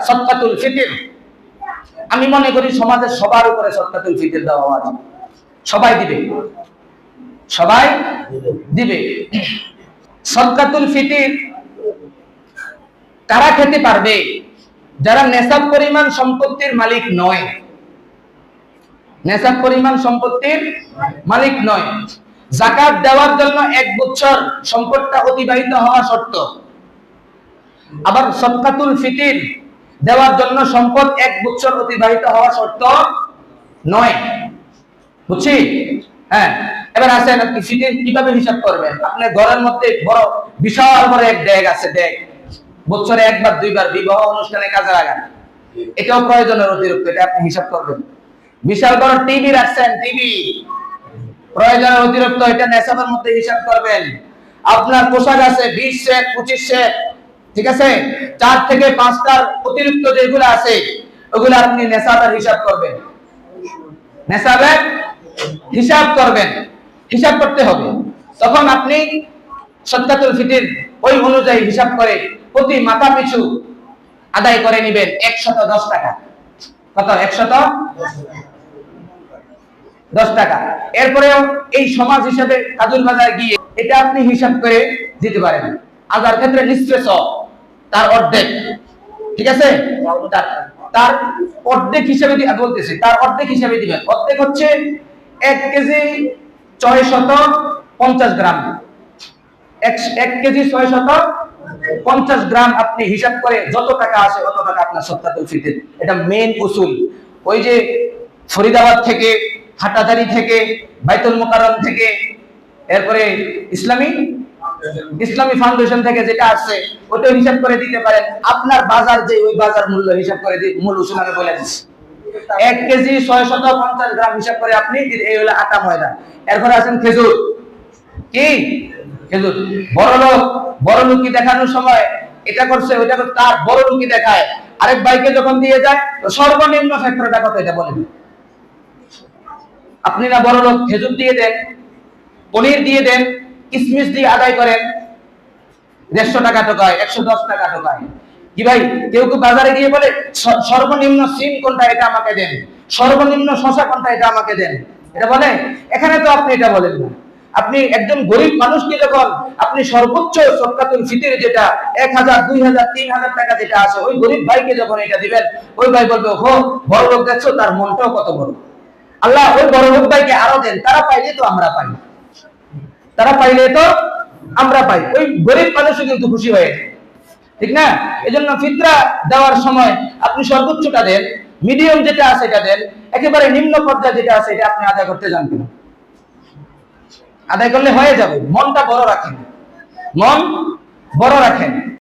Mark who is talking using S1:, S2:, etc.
S1: সদকাতুল ফিতর। আমি মনে করি সমাজের সবার উপরে সদকাতুল ফিতর দেওয়া উচিত। সবাই দিবে, সবাই দিবে। সদকাতুল ফিতর কারা খেতে পারবে? যারা নেশাব পরিমাণ সম্পত্তির মালিক নয়। নেশাব পরিমাণ সম্পত্তির মালিক নয়। যাকাত দেওয়ার জন্য 1 বছর সম্পদটা অতিবাহিত হওয়া শর্ত। আবার সদকাতুল ফিতর দেওয়ার জন্য সম্পদ 1 বছর অতিবাহিত হওয়া শর্ত নয়। বুঝছি? হ্যাঁ। এবার আসেন, আপনি ফিতর কিভাবে হিসাব করবেন? আপনার ঘরের মধ্যে বড় বিশাল বড় এক ডেক আছে, ডেক বছরে 1 বার 2 বার বিবাহ অনুষ্ঠানে কাজে লাগান, এটাও প্রয়োজনের অতিরিক্ত, এটা আপনি হিসাব করবেন। বিশাল বড় টিভি রাখছেন, টিভি প্রয়োজনের অতিরিক্ত, এটা নেশাবের মধ্যে হিসাব করবেন। আপনার পোশাক আছে 20 সেট 25 সেট, ঠিক আছে, 4 থেকে 5টার অতিরিক্ত যেগুলো আছে ওগুলো আপনি নেশাবের হিসাব করবেন। নেশাবের হিসাব করবেন, হিসাব করতে হবে। তখন আপনি সদকাতুল ফিতর ওই অনুযায়ী হিসাব করে প্রতি মাথা পিছু আদায় করে নেবেন 110 টাকা। কত? 110 টাকা। এরপরেও এই সমাজ হিসাবে কাজুর বাজার গিয়ে এটা আপনি হিসাব করে দিতে পারেন। আজার ক্ষেত্রে নিঃশেষ তার অর্ধেক, ঠিক আছে, তার অর্ধেক হিসাবে বলতেছি, তার অর্ধেক হিসাবে দিবেন। অর্ধেক হচ্ছে 1 কেজি 650 গ্রাম। 1 কেজি 650 গ্রাম আপনি হিসাব করে যত টাকা আসে তত টাকা আপনার সদকাতুল ফিতর। এটা মেইন উসুল। ওই যে ফরিদাবাদ থেকে, হাটাজারি থেকে, বাইতুল মুকাররম থেকে, এরপরে ইসলামী ফাউন্ডেশন থেকে যেটা আসছে ওটা হিসাব করে দিতে পারেন। আপনার বাজার যে ওই বাজার মূল্য হিসাব করে মূল উসুল আমি বলে দিচ্ছি। 1 কেজি 650 গ্রাম হিসাব করে আপনি, এই হলো আটা ময়দা। এরপরে আছেন খেজুর। কি খেজুর? বড় লোকই দেখানোর সময় এটা করছে ওইটা করছে, তার বড় লোকই দেখায়। আরেক ভাইকে যখন দিয়ে যায় তো সর্বনিম্ন ফ্যাক্টরটা কত এটা বলেন। আপনি না বড় লোক, খেজুর দিয়ে দেন, পনির দিয়ে দেন, কিশমিশ দিয়ে আদায় করেন, 150 টাকা টোকায়, 110 টাকা টোকায়। কি ভাই, কেউ বাজারে গিয়ে বলে সর্বনিম্ন সিম কোনটা এটা আমাকে দেন, সর্বনিম্ন শসা কোনটা এটা আমাকে দেন, এটা বলে? এখানে তো আপনি এটা বলেন না। আপনি একজন গরিব মানুষকে যখন আপনি সর্বোচ্চ সদকাতুল ফিতর যেটা 1000 2000 3000 টাকা যেটা আছে ওই গরিব ভাইকে যখন এটা দিবেন, ওই ভাই বলবে, ও বড় লোক দেখছো, তার মনটাও কত বড়। আল্লাহ ওই বড় লোক ভাইকে আরো দেন, তারা পাইলে তো আমরা পাই, তারা পাইলে তো আমরা পাই। ওই গরিব মানুষও কিন্তু খুশি হয়ে, ঠিক না? এজন্য ফিতরা দেওয়ার সময় আপনি সর্বোচ্চটা দেন, মিডিয়াম যেটা আছে এটা দেন, একেবারে নিম্ন পর্যায়ে যেটা আছে এটা আপনি আদায় করতে জানবেন। আদায় করলে হয়ে যাবে। মনটা বড় রাখেন, মন বড় রাখেন।